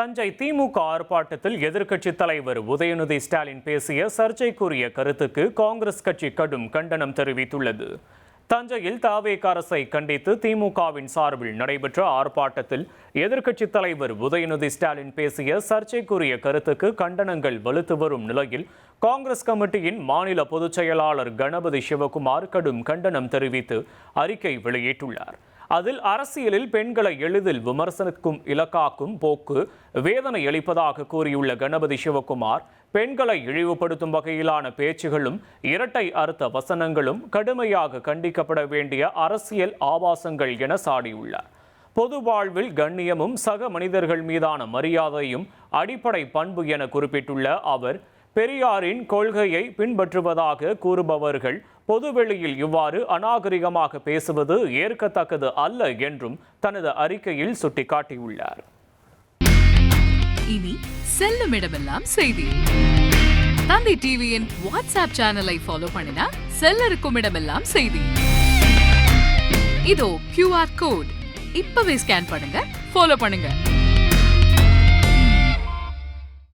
தஞ்சை திமுக ஆர்ப்பாட்டத்தில் எதிர்க்கட்சித் தலைவர் உதயநிதி ஸ்டாலின் பேசிய சர்ச்சைக்குரிய கருத்துக்கு காங்கிரஸ் கட்சி கடும் கண்டனம் தெரிவித்துள்ளது. தஞ்சையில் தவேக அரசை கண்டித்து திமுகவின் சார்பில் நடைபெற்ற ஆர்ப்பாட்டத்தில் எதிர்க்கட்சித் தலைவர் உதயநிதி ஸ்டாலின் பேசிய சர்ச்சைக்குரிய கருத்துக்கு கண்டனங்கள் வலுத்து வரும் நிலையில் காங்கிரஸ் கமிட்டியின் மாநில பொதுச் செயலாளர் கணபதி சிவகுமார் கடும் கண்டனம் தெரிவித்து அறிக்கை வெளியிட்டுள்ளார். அதில் அரசியலில் பெண்களை எளிதில் விமர்சனக்கும் இலக்காக்கும் போக்கு வேதனை அளிப்பதாக கூறியுள்ள கணபதி சிவகுமார், பெண்களை இழிவுபடுத்தும் வகையிலான பேச்சுகளும் இரட்டை அர்த்த வசனங்களும் கடுமையாக கண்டிக்கப்பட வேண்டிய அரசியல் ஆபாசங்கள் என சாடியுள்ளார். பொது வாழ்வில் கண்ணியமும் சக மனிதர்கள் மீதான மரியாதையும் அடிப்படை பண்பு என குறிப்பிட்டுள்ள அவர், பெரியாரின் கொள்கையை பின்பற்றுவதாக கூறுபவர்கள் பொதுவெளியில் இவ்வாறு அநாகரிகமாக பேசுவது ஏற்கத்தக்கது அல்ல என்றும் தனது அறிக்கையில் சுட்டிக்காட்டியுள்ளார். இனி செல்லும் இடமெல்லாம் செய்தி. தந்தை டிவியின் வாட்ஸ்அப் சேனலை ஃபாலோ பண்ணினா செல்ல இருக்கும் இடமெல்லாம் செய்தி. இதோ QR கோட் இப்பவே ஸ்கேன் பண்ணுங்க, ஃபாலோ பண்ணுங்க.